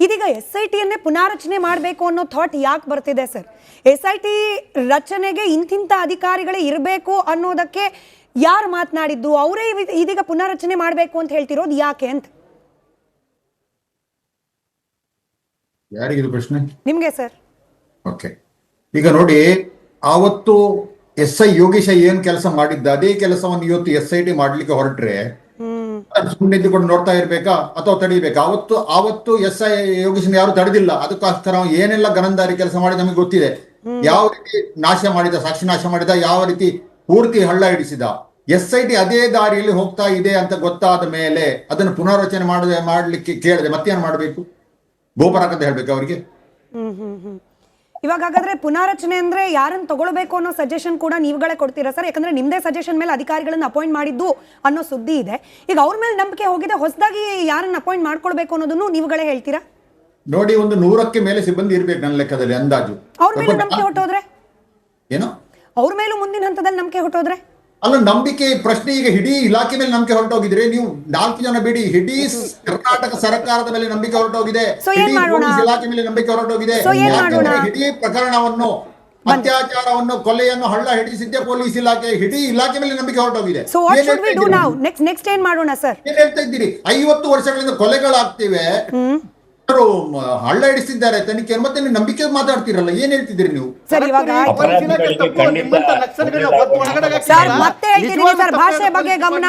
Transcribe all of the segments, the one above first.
ಇದೀಗ SITಯನ್ನೇ ಪುನಾರಚನೆ ಮಾಡಬೇಕು ಅನ್ನೋ ಥಾಟ್ ಯಾಕೆ ಬರ್ತಿದೆ ಸರ್? SIT ರಚನೆಗೆ ಇಂತಿಂತ ಅಧಿಕಾರಿಗಳೇ ಇರಬೇಕು ಅನ್ನೋದಕ್ಕೆ ಯಾರು ಮಾತನಾಡಿದ್ದು? ಅವರೇ ಇದೀಗ ಪುನಾರಚನೆ ಮಾಡಬೇಕು ಅಂತ ಹೇಳ್ತಿರೋದು ಯಾಕೆ ಅಂತ? ಯಾರಿಗಿದು ಪ್ರಶ್ನೆ? ನಿಮ್ಗೆ ಸರ್. ಓಕೆ, ಈಗ ನೋಡಿ, ಆವತ್ತು SI ಯೋಗೀಶ ಏನ್ ಕೆಲಸ ಮಾಡಿದ್ದ ಅದೇ ಕೆಲಸವನ್ನು ಇವತ್ತು SIT ಮಾಡ್ಲಿಕ್ಕೆ ಹೊರಟ್ರೆ ಸುಮ್ಮನೆ ಇದ್ದುಕೊಂಡು ನೋಡ್ತಾ ಇರ್ಬೇಕಾ ಅಥವಾ ತಡಿಬೇಕಾ? ಆವತ್ತು SI ಯೋಗೀಶನ್ ಯಾರು ತಡೆದಿಲ್ಲ. ಅದಕ್ಕೋಸ್ಕರ ಏನೆಲ್ಲ ಗನಂದಾರಿ ಕೆಲಸ ಮಾಡಿ ನಮಗೆ ಗೊತ್ತಿದೆ. ಯಾವ ರೀತಿ ನಾಶ ಮಾಡಿದ, ಸಾಕ್ಷಿ ನಾಶ ಮಾಡಿದ, ಯಾವ ರೀತಿ ಪೂರ್ತಿ ಹಳ್ಳ ಹಿಡಿಸಿದ. SIT ಅದೇ ದಾರಿಯಲ್ಲಿ ಹೋಗ್ತಾ ಇದೆ ಅಂತ ಗೊತ್ತಾದ ಮೇಲೆ ಅದನ್ನು ಪುನರ್ರಚನೆ ಮಾಡ್ಲಿಕ್ಕೆ ಕೇಳಿದೆ ಮತ್ತೇನ್ ಮಾಡ್ಬೇಕು? ಗೋಪರಾಕಂತ ಹೇಳ್ಬೇಕು ಅವರಿಗೆ. ಇವಾಗ ಹಾಗಾದ್ರೆ ಪುನಾರಚನೆ ಅಂದ್ರೆ ಯಾರನ್ನ ತಗೊಳ್ಬೇಕು ಅನ್ನೋ ಸಜೆಷನ್ ಕೂಡ ನೀವುಗಳೇ ಕೊಡ್ತೀರಾ ಸರ್? ಯಾಕಂದ್ರೆ ನಿಮ್ದೇ ಸಜೆಷನ್ ಮೇಲೆ ಅಧಿಕಾರಿಗಳನ್ನ ಅಪಾಯಿಂಟ್ ಮಾಡಿದ್ದು ಅನ್ನೋ ಸುದ್ದಿ ಇದೆ. ಈಗ ಅವ್ರ ಮೇಲೆ ನಂಬಿಕೆ ಹೋಗಿದೆ, ಹೊಸದಾಗಿ ಯಾರನ್ನ ಅಪಾಯಿಂಟ್ ಮಾಡ್ಕೊಳ್ಬೇಕು ಅನ್ನೋದನ್ನು ನೀವುಗಳೇ ಹೇಳ್ತೀರಾ? ನೋಡಿ, ಒಂದು 100ಕ್ಕೆ ಮೇಲೆ ಸಿಬ್ಬಂದಿ ಇರ್ಬೇಕು ನನ್ನ ಲೆಕ್ಕದಲ್ಲಿ, ಅಂದಾಜು. ಅವ್ರ ಮೇಲೆ ನಂಬಿಕೆ ಹೊಟ್ಟೋದ್ರೆ ಏನೋ ಅವ್ರ ಮೇಲೂ ಮುಂದಿನ ಹಂತದಲ್ಲಿ ನಂಬಿಕೆ ಹೊಟ್ಟೋದ್ರೆ? ಅಲ್ಲ, ನಂಬಿಕೆ ಪ್ರಶ್ನೆ. ಈಗ ಇಡೀ ಇಲಾಖೆ ಮೇಲೆ ನಂಬಿಕೆ ಹೊರಟೋಗಿದ್ರೆ ನೀವು 4 ಜನ ಬಿಡಿ, ಇಡೀ ಕರ್ನಾಟಕ ಸರ್ಕಾರದ ಮೇಲೆ ನಂಬಿಕೆ ಹೊರಟೋಗಿದೆ, ಇಲಾಖೆ ಮೇಲೆ ನಂಬಿಕೆ ಹೊರಟೋಗಿದೆ. ಇಡೀ ಪ್ರಕರಣವನ್ನು, ಅತ್ಯಾಚಾರವನ್ನು, ಕೊಲೆಯನ್ನು, ಹಳ್ಳ ಹಿಡಿಸಿದ್ದೆ ಪೊಲೀಸ್ ಇಲಾಖೆ, ಇಡೀ ಇಲಾಖೆ ಮೇಲೆ ನಂಬಿಕೆ ಹೊರಟೋಗಿದೆ. ನೆಕ್ಸ್ಟ್ ಏನ್ ಮಾಡೋಣ ಸರ್? ಏನ್ ಹೇಳ್ತಾ ಇದ್ದೀರಿ? 50 ವರ್ಷಗಳಿಂದ ಕೊಲೆಗಳಾಗ್ತಿವೆ, ಹಳ್ಳ ಹಿಡಿಸಿದ್ದಾರೆ ತನಿಖೆ, ಮತ್ತೆ ನೀವು ನಂಬಿಕೆ ಮಾತಾಡ್ತಿರಲ್ಲ, ಏನ್ ಹೇಳ್ತಿದ್ದೀರಿ ನೀವು? ಸರ್ ಮತ್ತೆ ಹೇಳ್ತೀನಿ ಸರ್, ಭಾಷೆ ಬಗ್ಗೆ ಗಮನ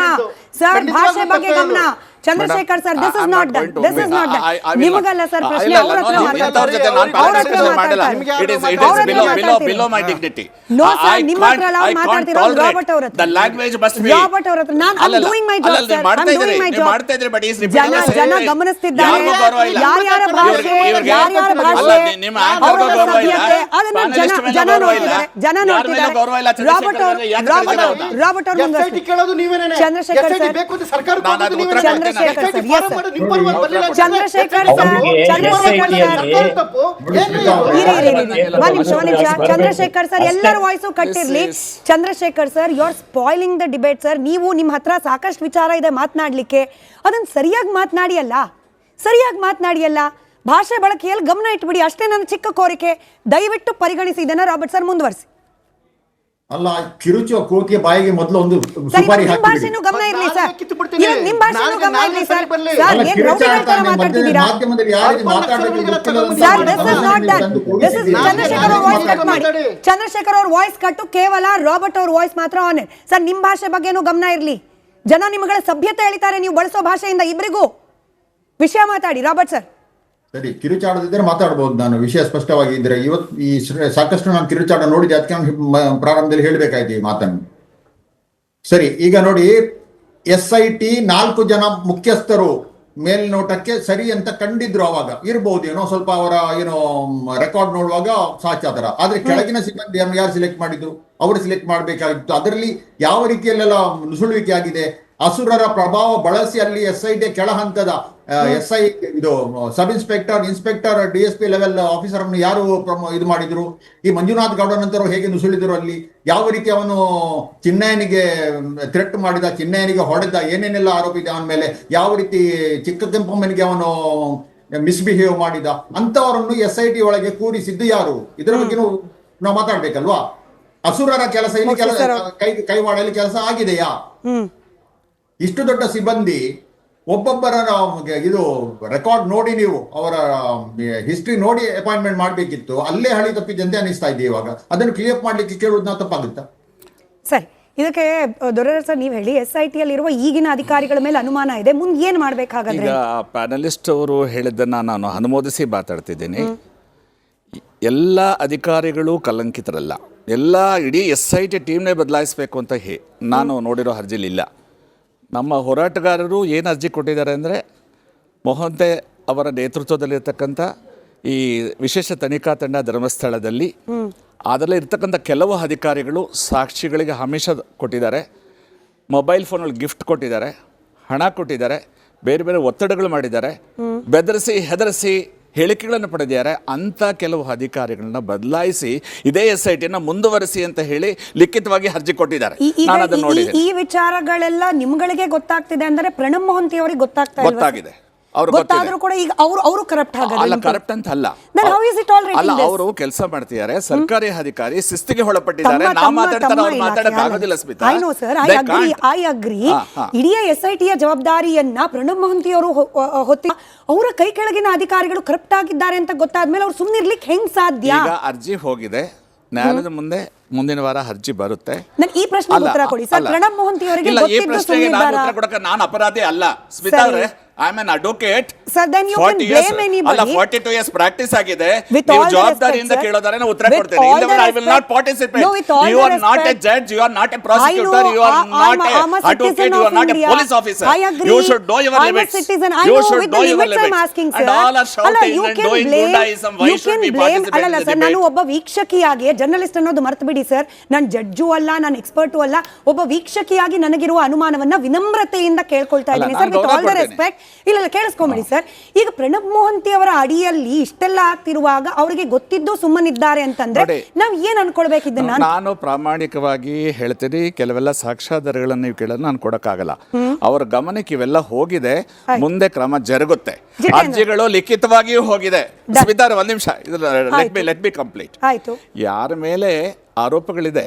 ಸರ್, ಭಾಷೆ ಬಗ್ಗೆ ಗಮನ. Chandrashekhar sir, this is not done, this is not done. ನಿಮಗಲ್ಲ ಸರ್ ಪ್ರಶ್ನೆ, ಅವ್ರ ಹತ್ರ ಮಾತಾಡ್ತಾರೆ. ನೋ ಸರ್, ನಿಮ್ಮ ಹತ್ರ ಅಲ್ಲ ಮಾತಾಡ್ತಿರೋದು, ರಾಬರ್ಟ್ ಅವ್ರ ಹತ್ರ. ರಾಬರ್ಟ್ ಅವ್ರ ಹತ್ರ. ನಾನು I am doing my job sir, I am doing my job. ಜನ ಗಮನಿಸ್ತಿದ್ದಾರೆ, ಯಾರ್ಯಾರ ಭಾಷೆ, ಯಾರ್ಯಾರ ಭಾಷೆ, ಅವರ ಸಭ್ಯತೆ, ಅದನ್ನ ಜನ ನೋಡ್ತಿದ್ದಾರೆ, ಜನ ನೋಡ್ತಿದ್ದಾರೆ. ರಾಬರ್ಟ್ ಅವ್ರ ಚಂದ್ರಶೇಖರ್ ಸರ್, ಚಂದ್ರಶೇಖರ್ ಸರ್ ಎಲ್ಲರ ವಾಯ್ಸು ಕಟ್ಟಿರ್ಲಿ. Chandrashekhar sir, you are spoiling the debate sir. ನೀವು ನಿಮ್ಮ ಹತ್ರ ಸಾಕಷ್ಟು ವಿಚಾರ ಇದೆ ಮಾತನಾಡ್ಲಿಕ್ಕೆ, ಅದನ್ನ ಸರಿಯಾಗಿ ಮಾತನಾಡಿಯಲ್ಲ. ಭಾಷೆ ಬಳಕೆಯಲ್ಲಿ ಗಮನ ಇಟ್ಬಿಡಿ, ಅಷ್ಟೇ ನನ್ನ ಚಿಕ್ಕ ಕೋರಿಕೆ. ದಯವಿಟ್ಟು ಪರಿಗಣಿಸಿ ಇದನ್ನ. ರಾಬರ್ಟ್ ಸರ್, ಮುಂದುವರಿಸಿ. ಅಲ್ಲ, ಕಿರುಚುವ ಕೋತಿಯ ಬಾಯಿಗೆ ಮೊದಲು ಒಂದು ಸುಪಾರಿ ಹಾಕಿ. ಭಾಷೆನೂ ಗಮನ ಇರಲಿ ಸರ್, ನಿಮ್ಮ ಭಾಷೆನೂ ಗಮನ ಇರಲಿ ಸರ್. ಸರ್, ಏನ್ ರೌಡಿಗಳ ತರ ಮಾತಾಡ್ತಿದ್ದೀರಾ sir? This is not done. This is Chandrashekhar ಅವ್ರ ವಾಯ್ಸ್ ಕಟ್ ಮಾಡಿ. ಚಂದ್ರಶೇಖರ್ ಅವ್ರ ವಾಯ್ಸ್ ಕಟ್ಟು, ಕೇವಲ ರಾಬರ್ಟ್ ಅವ್ರ ವಾಯ್ಸ್ ಮಾತ್ರ ಆನ್. ಸರ್, ನಿಮ್ಮ ಭಾಷೆ ಬಗ್ಗೆನೂ ಗಮನ ಇರಲಿ. ಜನ ನಿಮ್ಮಗಳ ಸಭ್ಯತೆ ಹೇಳಿದ್ದಾರೆ ನೀವು ಬಳಸೋ ಭಾಷೆಯಿಂದ. ಇಬ್ಬರಿಗೂ ವಿಷಯ ಮಾತಾಡಿ. ರಾಬರ್ಟ್ ಸರ್, ಸರಿ, ಕಿರುಚಾಡದಿದ್ದರೆ ಮಾತಾಡಬಹುದು. ನಾನು ವಿಷಯ ಸ್ಪಷ್ಟವಾಗಿ ಇದ್ರೆ ಇವತ್ತು ಈ ಸಾಕಷ್ಟು ನಾನು ಕಿರುಚಾಟ ನೋಡಿದೆ, ಅದಕ್ಕೆ ನಾನು ಪ್ರಾರಂಭದಲ್ಲಿ ಹೇಳಬೇಕಾಯ್ತು ಈ ಮಾತನ್ನು. ಸರಿ, ಈಗ ನೋಡಿ, SIT 4 ಜನ ಮುಖ್ಯಸ್ಥರು ಮೇಲ್ನೋಟಕ್ಕೆ ಸರಿ ಅಂತ ಕಂಡಿದ್ರು. ಅವಾಗ ಇರ್ಬೋದು ಸ್ವಲ್ಪ ಅವರ ರೆಕಾರ್ಡ್ ನೋಡುವಾಗ ಸಾಚಾತರ. ಆದ್ರೆ ಕೆಳಗಿನ ಸಿಬ್ಬಂದಿಯನ್ನು ಯಾರು ಸಿಲೆಕ್ಟ್ ಮಾಡಿದ್ರು? ಅವರು ಸಿಲೆಕ್ಟ್ ಮಾಡಬೇಕಾಗಿತ್ತು. ಅದರಲ್ಲಿ ಯಾವ ರೀತಿಯಲ್ಲೆಲ್ಲ ನುಸುಳುವಿಕೆ ಆಗಿದೆ. ಅಸುರರ ಪ್ರಭಾವ ಬಳಸಿ ಅಲ್ಲಿ SIT ಕೆಳ ಹಂತದ ಇದು sub inspector DSP level officer ಅನ್ನು ಯಾರು ಇದು ಮಾಡಿದ್ರು? ಈ ಮಂಜುನಾಥ್ ಗೌಡ ನಂತರ ಹೇಗೆ ನುಸುಳಿದ್ರು ಅಲ್ಲಿ? ಯಾವ ರೀತಿ ಅವನು ಚಿನ್ನಯ್ಯನಿಗೆ ಥ್ರೆಟ್ ಮಾಡಿದ, ಚಿನ್ನಯ್ಯನಿಗೆ ಹೊಡೆದ, ಏನೇನೆಲ್ಲ ಆರೋಪ ಇದೆ ಅವನ ಮೇಲೆ, ಯಾವ ರೀತಿ ಚಿಕ್ಕ ಕೆಂಪಮ್ಮನಿಗೆ ಅವನು ಮಿಸ್ಬಿಹೇವ್ ಮಾಡಿದ, ಅಂತವರನ್ನು SIT ಒಳಗೆ ಕೂರಿಸಿದ್ದು ಯಾರು? ಇದರ ಬಗ್ಗೆ ನಾವು ಮಾತಾಡ್ಬೇಕಲ್ವಾ? ಅಸುರರ ಕೆಲಸ ಇಲ್ಲಿ ಕೈ ಮಾಡಲಿ ಕೆಲಸ ಆಗಿದೆಯಾ? ಇಷ್ಟು ದೊಡ್ಡ ಸಿಬ್ಬಂದಿ ಒಬ್ಬೊಬ್ಬರ ಇದು ರೆಕಾರ್ಡ್ ನೋಡಿ, ನೀವು ಅವರ ಹಿಸ್ಟ್ರಿ ನೋಡಿ ಅಪಾಯಿಂಟ್ಮೆಂಟ್ ಮಾಡಬೇಕಿತ್ತು. ಅಲ್ಲೇ ಹಳಿ ತಪ್ಪಿದ್ದಂತೆ ಅನಿಸ್ತಾ ಇದೆ. ಇವಾಗ ಅದನ್ನು ಕ್ಲಿಯರ್ ಮಾಡ್ಲಿಕ್ಕೆ ಕೇಳುವುದು ನಾವು ತಪ್ಪಾಗುತ್ತಾ? ಸರಿ, ಇದಕ್ಕೆ ದೊರೆಯರ್ ಸರ್ ನೀವು ಹೇಳಿ, SIT ಅಲ್ಲಿರುವ ಈಗಿನ ಅಧಿಕಾರಿಗಳ ಮೇಲೆ ಅನುಮಾನ ಇದೆ, ಮುಂದೆ ಏನು ಮಾಡಬೇಕಾಗಾದ್ರೆ? ಈಗ ಪ್ಯಾನಲಿಸ್ಟ್ ಅವರು ಹೇಳಿದ್ದನ್ನು ನಾನು ಅನುಮೋದಿಸಿ ಮಾತಾಡ್ತಿದ್ದೀನಿ. ಎಲ್ಲ ಅಧಿಕಾರಿಗಳು ಕಲಂಕಿತರಲ್ಲ. ಇಡೀ SIT ಟೀಮ್ನೇ ಬದಲಾಯಿಸಬೇಕು ಅಂತ ನಾನು ನೋಡಿರೋ ಅರ್ಜಿಲಿಲ್ಲ. ನಮ್ಮ ಹೋರಾಟಗಾರರು ಏನು ಅರ್ಜಿ ಕೊಟ್ಟಿದ್ದಾರೆ ಅಂದರೆ, ಮೊಹಂತೆ ಅವರ ನೇತೃತ್ವದಲ್ಲಿರ್ತಕ್ಕಂಥ ಈ ವಿಶೇಷ ತನಿಖಾ ತಂಡ ಧರ್ಮಸ್ಥಳದಲ್ಲಿ ಅದರಲ್ಲಿ ಇರ್ತಕ್ಕಂಥ ಕೆಲವು ಅಧಿಕಾರಿಗಳು ಸಾಕ್ಷಿಗಳಿಗೆ ಆಮಿಷ ಕೊಟ್ಟಿದ್ದಾರೆ, ಮೊಬೈಲ್ ಫೋನಲ್ಲಿ ಗಿಫ್ಟ್ ಕೊಟ್ಟಿದ್ದಾರೆ, ಹಣ ಕೊಟ್ಟಿದ್ದಾರೆ, ಬೇರೆ ಬೇರೆ ಒತ್ತಡಗಳು ಮಾಡಿದ್ದಾರೆ, ಬೆದರಿಸಿ ಹೆದರಿಸಿ ಹೇಳಿಕೆಗಳನ್ನು ಪಡೆದಿದ್ದಾರೆ. ಅಂಥ ಕೆಲವು ಅಧಿಕಾರಿಗಳನ್ನ ಬದಲಾಯಿಸಿ ಇದೇ SITನ ಮುಂದುವರಿಸಿ ಅಂತ ಹೇಳಿ ಲಿಖಿತವಾಗಿ ಅರ್ಜಿ ಕೊಟ್ಟಿದ್ದಾರೆ. ನಾನು ಅದನ್ನು ನೋಡಿದೆ. ಈ ವಿಚಾರಗಳೆಲ್ಲ ನಿಮ್ಗಳಿಗೆ ಗೊತ್ತಾಗ್ತಿದೆ ಅಂದರೆ ಪ್ರಣಬ್ ಮೊಹಂತಿ ಅವರಿಗೆ ಗೊತ್ತಾಗಿದೆ. ಅವ್ರು ಗೊತ್ತಾದ್ರೂ ಕೂಡ ಈಗ ಅವರು ಕರಪ್ಟ್ ಅಲ್ಲ, ಕರಪ್ಟ್ ಅಂತ ಅಲ್ಲ. ಅಲ್ಲ, ಅವರು ಕೆಲಸ ಮಾಡ್ತಿದ್ದಾರೆ, ಸರ್ಕಾರಿ ಅಧಿಕಾರಿ ಶಿಸ್ತಿಗೆ ಒಳಪಟ್ಟಿದ್ದಾರೆ. ನಾವು ಮಾತಾಡ್ತಾರೆ, ಅವ್ರು ಮಾತಾಡಕ್ ಆಗೋದಿಲ್ಲ ಸ್ಮಿತಾ. I agree. ಇಡೀ SIT ಯ ಜವಾಬ್ದಾರಿಯನ್ನ ಪ್ರಣಬ್ ಮೊಹಂತಿ ಅವರು ಹೊತ್ತಿ ಅವರ ಕೈ ಕೆಳಗಿನ ಅಧಿಕಾರಿಗಳು ಕರಪ್ಟ್ ಆಗಿದ್ದಾರೆ ಅಂತ ಗೊತ್ತಾದ್ಮೇಲೆ ಅವ್ರು ಸುಮ್ಮನಿರ್ಲಿಕ್ಕೆ ಹೆಂಗ್ ಸಾಧ್ಯ? ಈಗ ಅರ್ಜಿ ಹೋಗಿದೆ ನ್ಯಾಯಾಲಯದ ಮುಂದೆ, ಮುಂದಿನ ವಾರ ಅರ್ಜಿ ಬರುತ್ತೆ. ಈ ಪ್ರಶ್ನೆಗೆ ಉತ್ತರ ಕೊಡಿ ಸರ್. ಪ್ರಣಬ್ ಮೊಹಂತಿ ಅವರಿಗೆ ಈ ಪ್ರಶ್ನೆಗೆ ನಾನು ಉತ್ತರ ಕೊಡಕ್ಕೆ ನಾನು ಅಪರಾಧಿ ಅಲ್ಲ ಸ್ಮಿತಾ ಅವರೇ. I am an advocate. Sir, then you can blame anybody. ಅಲ್ಲ, 42 years ಪ್ರಾಕ್ಟೀಸ್ ಆಗಿದೆ. ನೀವು ಜವಾಬ್ದಾರಿಯಿಂದ ಕೇಳೋದಾರೆ ನಾನು ಉತ್ತರ ಕೊಡ್ತೇನೆ. ಇಲ್ಲವೇ I will not participate. You are not a judge, you are not a prosecutor, you are not a advocate, you are not a police officer. You should know your limits. You should know your limits. And all are shouting and doing Gudaism. Why should we participate in the debate? ನಾನು ಒಬ್ಬ ವೀಕ್ಷಕಿಯಾಗಿ, journalist ಅನ್ನೋದು ಮರೆತು ಬಿಡಿ sir, ನಾನು judge ಅಲ್ಲ, ನಾನು expert ಅಲ್ಲ, ಒಬ್ಬ ವೀಕ್ಷಕಿಯಾಗಿ ನನಗಿರುವ ಅನುಮಾನವನ್ನ ವಿನಮ್ರತೆಯಿಂದ ಕೇಳ್ಕೊಳ್ತಾ ಇದ್ದೀನಿ sir. With all the respect, ಇಲ್ಲ ಕೇಳಿಸ್ಕೊಂಬಿಡಿ ಸರ್. ಈಗ ಪ್ರಣಬ್ ಮೊಹಂತಿ ಅವರ ಅಡಿಯಲ್ಲಿ ಇಷ್ಟೆಲ್ಲ ಆಗ್ತಿರುವಾಗ ಅವರಿಗೆ ಗೊತ್ತಿದ್ದು ಸುಮ್ಮನಿದ್ದಾರೆ ಅಂತಂದ್ರೆ ನಾವ್ ಏನ್ ಅನ್ಕೊಳ್ಬೇಕಿದ್ದನ್ನ? ನಾನು ಪ್ರಾಮಾಣಿಕವಾಗಿ ಹೇಳ್ತೀನಿ, ಕೆಲವೆಲ್ಲ ಸಾಕ್ಷ್ಯಾಧಾರಗಳನ್ನು ನೀವು ಕೇಳೋದು ನಾನು ಕೊಡಕ್ಕಾಗಲ್ಲ. ಅವರ ಗಮನಕ್ಕೆ ಇವೆಲ್ಲ ಹೋಗಿದೆ, ಮುಂದೆ ಕ್ರಮ ಜರುಗುತ್ತೆ. ಅರ್ಜಿಗಳು ಲಿಖಿತವಾಗಿಯೂ ಹೋಗಿದೆ. ಸ್ಮಿತಾ, ಒಂದ್ ನಿಮಿಷ, ಲೆಟ್ ಬಿ ಕಂಪ್ಲೀಟ್. ಆಯ್ತು. ಯಾರ ಮೇಲೆ ಆರೋಪಗಳಿದೆ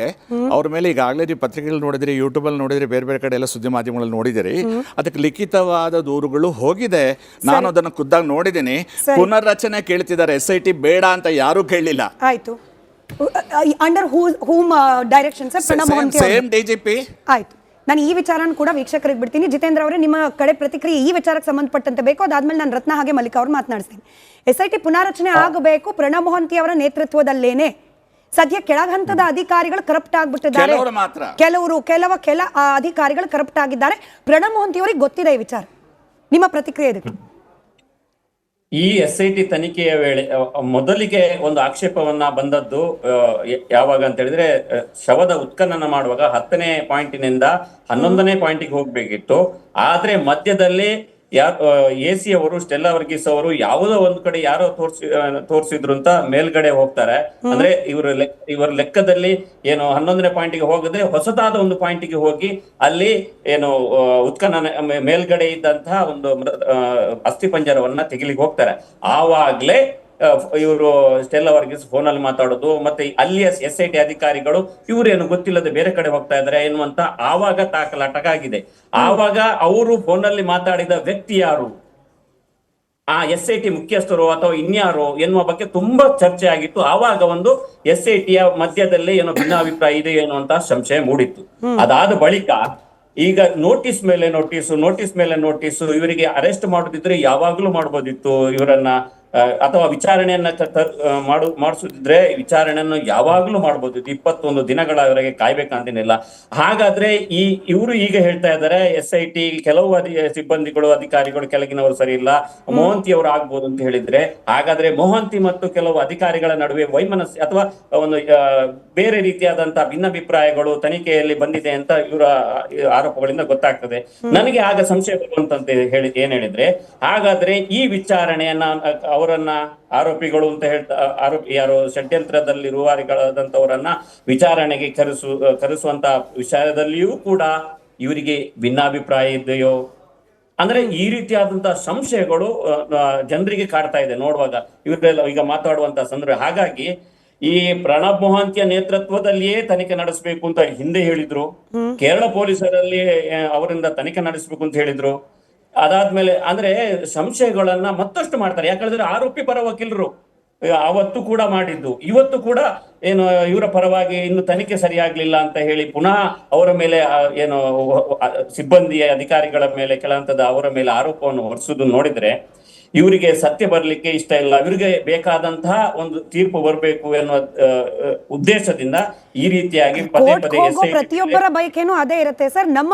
ಅವ್ರ ಮೇಲೆ ಈಗಾಗಲೇ ನೀವು ಪತ್ರಿಕೆಗಳು ನೋಡಿದ್ರಿ, ಯೂಟ್ಯೂಬಲ್ಲಿ ನೋಡಿದ್ರಿ, ಬೇರೆ ಬೇರೆ ಕಡೆ ಎಲ್ಲ ಸುದ್ದಿ ಮಾಧ್ಯಮಗಳಲ್ಲಿ ನೋಡಿದಿರಿ. ಅದಕ್ಕೆ ಲಿಖಿತವಾದ ದೂರುಗಳು ಹೋಗಿದೆ. ನಾನು ಅದನ್ನು ಖುದ್ದಾಗಿ ನೋಡಿದ್ದೀನಿ. ಪುನರ್ರಚನೆ ಕೇಳ್ತಿದ್ದಾರೆ, SIT ಬೇಡ ಅಂತ ಯಾರೂ ಕೇಳಲಿಲ್ಲ. ಆಯ್ತು. Under whom direction sir? Pranab Mohanty same DGP. ಆಯ್ತು. ನಾನು ಈ ವಿಚಾರನ ಕೂಡ ವೀಕ್ಷಕರಿಗೆ ಬಿಡ್ತೀನಿ. ಜಿತೇಂದ್ರ ಅವರೇ, ನಿಮ್ಮ ಕಡೆ ಪ್ರತಿಕ್ರಿಯೆ ಈ ವಿಚಾರಕ್ಕೆ ಸಂಬಂಧಪಟ್ಟಂತೆ ಬೇಕು. ಅದಾದ್ಮೇಲೆ ನಾನು ರತ್ನ ಹಾಗೆ ಮಲ್ಲಿಕಾ ಅವ್ರು ಮಾತನಾಡಿಸ್ತೀನಿ. SIT ಪುನಾರಚನೆ ಆಗಬೇಕು ಪ್ರಣಬ್ ಮೊಹಂತಿ ಅವರ ನೇತೃತ್ವದಲ್ಲೇನೆ. ಸದ್ಯ ಕೆಳ ಹಂತದ ಅಧಿಕಾರಿಗಳು ಕರಪ್ಟ್ ಆಗ್ಬಿಟ್ಟಿದ್ದಾರೆ. ಕೆಲ ಅಧಿಕಾರಿಗಳು ಕರಪ್ಟ್ ಆಗಿದ್ದಾರೆ. ಪ್ರಣಬ್ ಮೊಹಂತಿ ಅವರಿಗೆ ಗೊತ್ತಿದೆ ಈ ವಿಚಾರ. ನಿಮ್ಮ ಪ್ರತಿಕ್ರಿಯೆ ಇದಕ್ಕೆ? ಈ SIT ತನಿಖೆಯ ವೇಳೆ ಮೊದಲಿಗೆ ಒಂದು ಆಕ್ಷೇಪವನ್ನ ಬಂದದ್ದು ಯಾವಾಗ ಅಂತ ಹೇಳಿದ್ರೆ, ಶವದ ಉತ್ಖನನ ಮಾಡುವಾಗ 10ನೇ ಪಾಯಿಂಟಿನಿಂದ 11ನೇ ಪಾಯಿಂಟಿಗೆ ಹೋಗ್ಬೇಕಿತ್ತು. ಆದ್ರೆ ಮಧ್ಯದಲ್ಲಿ AC ಅವರು, ಸ್ಟೆಲ್ಲಾ ವರ್ಗೀಸ್ ಅವರು ಯಾವುದೋ ಒಂದು ಕಡೆ ಯಾರೋ ತೋರಿಸಿದ್ರು ಅಂತ ಮೇಲ್ಗಡೆ ಹೋಗ್ತಾರೆ. ಅಂದ್ರೆ ಇವರ ಲೆಕ್ಕದಲ್ಲಿ ಏನು 11ನೇ ಪಾಯಿಂಟಿಗೆ ಹೋಗದೆ ಹೊಸದಾದ ಒಂದು ಪಾಯಿಂಟಿಗೆ ಹೋಗಿ ಅಲ್ಲಿ ಏನು ಉತ್ಖನನ ಮೇಲ್ಗಡೆ ಇದ್ದಂತಹ ಒಂದು ಅಸ್ಥಿಪಂಜರವನ್ನ ತೆಗಿಲಿಕ್ಕೆ ಹೋಗ್ತಾರೆ. ಆವಾಗ್ಲೇ ಇವರು ಸ್ಟೆಲ್ಲಾ ವರ್ಗೀಸ್ ಫೋನಲ್ಲಿ ಮಾತಾಡೋದು, ಮತ್ತೆ ಅಲ್ಲಿಯ SIT ಅಧಿಕಾರಿಗಳು ಇವರೇನು ಗೊತ್ತಿಲ್ಲದೆ ಬೇರೆ ಕಡೆ ಹೋಗ್ತಾ ಇದ್ದಾರೆ ಎನ್ನುವಂತ ಆವಾಗ ದಾಖಲಾಟಗಾಗಿದೆ. ಆವಾಗ ಅವರು ಫೋನಲ್ಲಿ ಮಾತಾಡಿದ ವ್ಯಕ್ತಿ ಯಾರು, ಆ SIT ಮುಖ್ಯಸ್ಥರು ಅಥವಾ ಇನ್ಯಾರು ಎನ್ನುವ ಬಗ್ಗೆ ತುಂಬಾ ಚರ್ಚೆ ಆಗಿತ್ತು. ಆವಾಗ ಒಂದು SITಯ ಮಧ್ಯದಲ್ಲಿ ಏನೋ ಭಿನ್ನಾಭಿಪ್ರಾಯ ಇದೆ ಎನ್ನುವಂತ ಸಂಶಯ ಮೂಡಿತ್ತು. ಅದಾದ ಬಳಿಕ ಈಗ ನೋಟಿಸ್ ಮೇಲೆ ನೋಟಿಸು ಇವರಿಗೆ ಅರೆಸ್ಟ್ ಮಾಡೋದಿದ್ರೆ ಯಾವಾಗ್ಲೂ ಮಾಡ್ಬೋದಿತ್ತು ಇವರನ್ನ, ಅಥವಾ ವಿಚಾರಣೆಯನ್ನ ಮಾಡಿಸುತ್ತಿದ್ರೆ ವಿಚಾರಣೆಯನ್ನು ಯಾವಾಗ್ಲೂ ಮಾಡಬಹುದು. 21 ದಿನಗಳವರೆಗೆ ಕಾಯ್ಬೇಕಂತೇನಿಲ್ಲ. ಹಾಗಾದ್ರೆ ಇವರು ಈಗ ಹೇಳ್ತಾ ಇದ್ದಾರೆ SIT ಕೆಲವು ಸಿಬ್ಬಂದಿಗಳು, ಅಧಿಕಾರಿಗಳು ಕೆಳಗಿನವರು ಸರಿ ಇಲ್ಲ, ಮೊಹಂತಿ ಅವರು ಆಗ್ಬೋದು ಅಂತ ಹೇಳಿದ್ರೆ, ಹಾಗಾದ್ರೆ ಮೊಹಂತಿ ಮತ್ತು ಕೆಲವು ಅಧಿಕಾರಿಗಳ ನಡುವೆ ವೈಮನಸ್ಸು ಅಥವಾ ಒಂದು ಬೇರೆ ರೀತಿಯಾದಂತಹ ಭಿನ್ನಾಭಿಪ್ರಾಯಗಳು ತನಿಖೆಯಲ್ಲಿ ಬಂದಿದೆ ಅಂತ ಇವರ ಆರೋಪಗಳಿಂದ ಗೊತ್ತಾಗ್ತದೆ. ನನಗೆ ಆಗ ಸಂಶಯ ಬರುವಂತಂತೆ ಏನ್ ಹೇಳಿದ್ರೆ, ಹಾಗಾದ್ರೆ ಈ ವಿಚಾರಣೆಯನ್ನ ಅವರನ್ನ ಆರೋಪಿಗಳು ಅಂತ ಆರೋಪಿ ಯಾರು ಷಡ್ಯಂತ್ರದಲ್ಲಿರುವವರಾದಂತವರನ್ನ ವಿಚಾರಣೆಗೆ ಕರೆಸುವಂತ ವಿಷಯದಲ್ಲಿಯೂ ಕೂಡ ಇವರಿಗೆ ಭಿನ್ನಾಭಿಪ್ರಾಯ ಇದೆಯೋ ಅಂದ್ರೆ ಈ ರೀತಿಯಾದಂತಹ ಸಂಶಯಗಳು ಜನರಿಗೆ ಕಾಡ್ತಾ ಇದೆ ನೋಡುವಾಗ, ಇವರೆಲ್ಲ ಈಗ ಮಾತಾಡುವಂತಹ ಸಂದರ್ಭ. ಹಾಗಾಗಿ ಈ ಪ್ರಣಬ್ ಮೊಹಂತಿಯ ನೇತೃತ್ವದಲ್ಲಿಯೇ ತನಿಖೆ ನಡೆಸಬೇಕು ಅಂತ ಹಿಂದೆ ಹೇಳಿದ್ರು. ಕೇರಳ ಪೊಲೀಸರಲ್ಲಿ ಅವರಿಂದ ತನಿಖೆ ನಡೆಸಬೇಕು ಅಂತ ಹೇಳಿದ್ರು. ಅದಾದ್ಮೇಲೆ ಅಂದ್ರೆ ಸಂಶಯಗಳನ್ನ ಮತ್ತಷ್ಟು ಮಾಡ್ತಾರೆ. ಯಾಕಂದ್ರೆ ಆರೋಪಿ ಪರ ವಕೀಲರು ಅವತ್ತು ಕೂಡ ಮಾಡಿದ್ದು, ಇವತ್ತು ಕೂಡ ಏನು ಇವರ ಪರವಾಗಿ ಇನ್ನು ತನಿಖೆ ಸರಿಯಾಗ್ಲಿಲ್ಲ ಅಂತ ಹೇಳಿ ಪುನಃ ಅವರ ಮೇಲೆ ಏನು ಸಿಬ್ಬಂದಿಯ ಅಧಿಕಾರಿಗಳ ಮೇಲೆ ಕೆಳ ಹಂತದ ಅವರ ಮೇಲೆ ಆರೋಪವನ್ನು ಹೊರಿಸುವುದು ನೋಡಿದ್ರೆ ಇವರಿಗೆ ಸತ್ಯ ಬರ್ಲಿಕ್ಕೆ ಇಷ್ಟ ಇಲ್ಲ. ಇವರಿಗೆ ಬೇಕಾದಂತಹ ಒಂದು ತೀರ್ಪು ಬರಬೇಕು ಎನ್ನುವ ಉದ್ದೇಶದಿಂದ ಈ ರೀತಿಯಾಗಿ ಪದೇ ಪದೇ ಪ್ರತಿಯೊಬ್ಬರ ಬಯಕೆನೂ ಅದೇ ಇರುತ್ತೆ ಸರ್. ನಮ್ಮ